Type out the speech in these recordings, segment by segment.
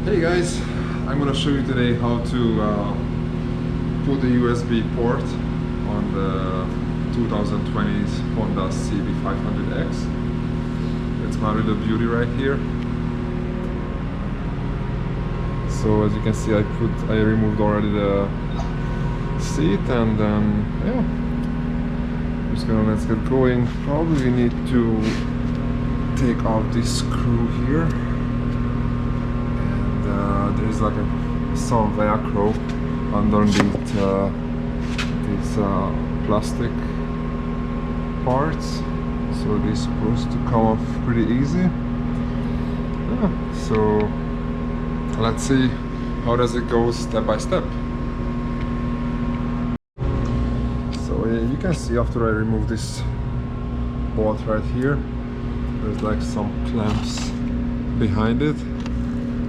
Hey guys, I'm gonna show you today how to put a USB port on the 2020's Honda CB500X. It's my little beauty right here. So as you can see, I removed already the seat, and then yeah, let's get going. Probably we need to take out this screw here. There's like some Velcro underneath these plastic parts, so they're supposed to come off pretty easy. Yeah, so let's see how does it go step by step. So yeah, you can see after I remove this bolt right here, there's like some clamps behind it.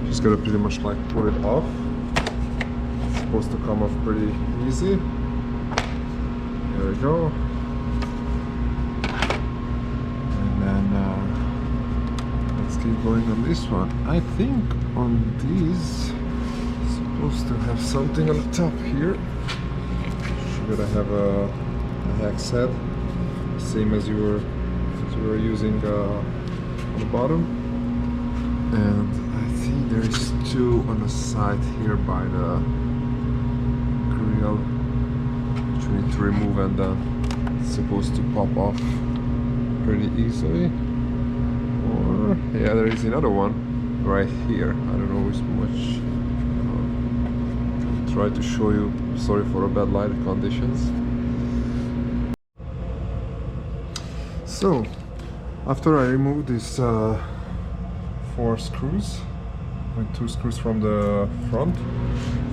Just gotta pretty much like pull it off. It's supposed to come off pretty easy. There we go. And then let's keep going on this one. I think on these it's supposed to have something on the top here. Should gotta have a hex head, same as you were using on the bottom. And I think there's two on the side here by the grill, which we need to remove, and it's supposed to pop off pretty easily. Or yeah, there is another one right here. I don't know which much. Try to show you. Sorry for the bad light conditions. So after I remove this 4 screws, and 2 screws from the front,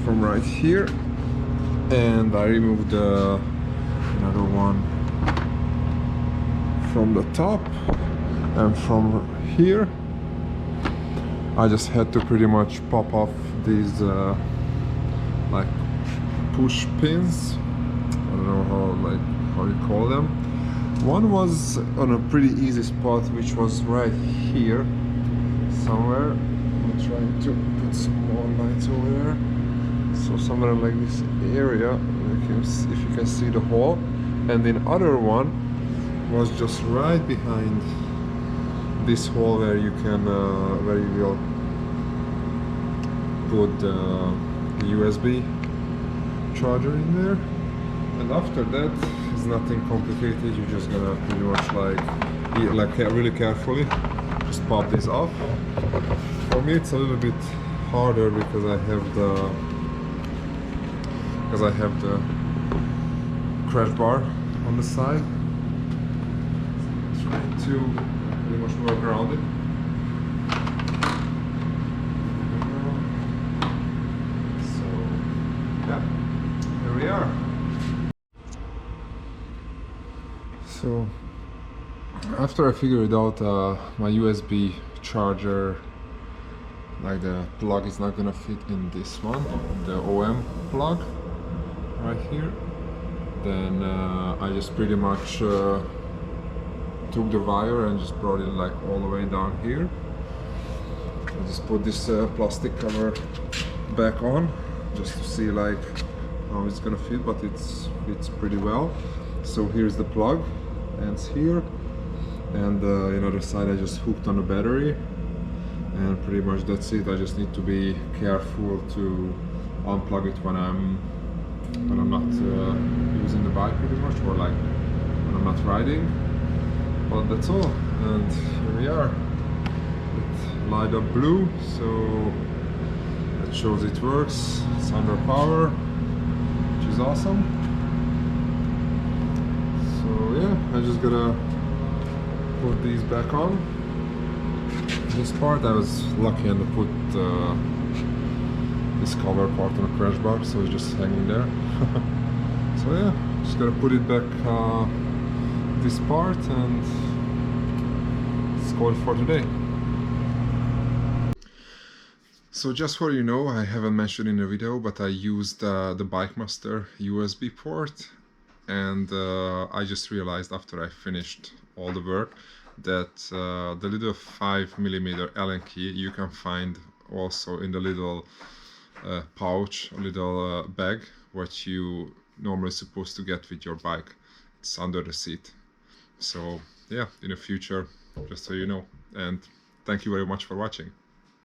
from right here, and I removed another one from the top, and from here I just had to pretty much pop off these like push pins. I don't know how you call them. One was on a pretty easy spot, which was right here somewhere. I'm trying to put some more lights over there. So somewhere like this area, if you can see the hole. And the other one was just right behind this hole where you can where you will put the USB charger in there. And after that, it's nothing complicated. You're just gonna pretty much like really carefully just pop this off. For me it's a little bit harder because I have the crash bar on the side. So I'm trying to pretty much work around it. So yeah, here we are. So after I figured out my USB charger, like the plug is not gonna fit in this one, the OM plug right here, then I just pretty much took the wire and just brought it like all the way down here. I just put this plastic cover back on just to see like how it's gonna fit, but it fits pretty well. So here's the plug, ends here. And the other side I just hooked on the battery, and pretty much that's it. I just need to be careful to unplug it when I'm not using the bike pretty much, or like when I'm not riding. But that's all, and here we are. It light up blue, so that shows it works. It's under power, which is awesome. So yeah, I just gotta put these back on. This part I was lucky and put this cover part on the crash bar, so it's just hanging there. So yeah, just gotta put it back this part, and it's call it for today. So just for you know, I haven't mentioned in the video, but I used the BikeMaster USB port, and I just realized after I finished all the work that the little 5mm Allen key you can find also in the little pouch, a little bag, what you normally supposed to get with your bike. It's under the seat. So yeah, in the future, just so you know. And thank you very much for watching.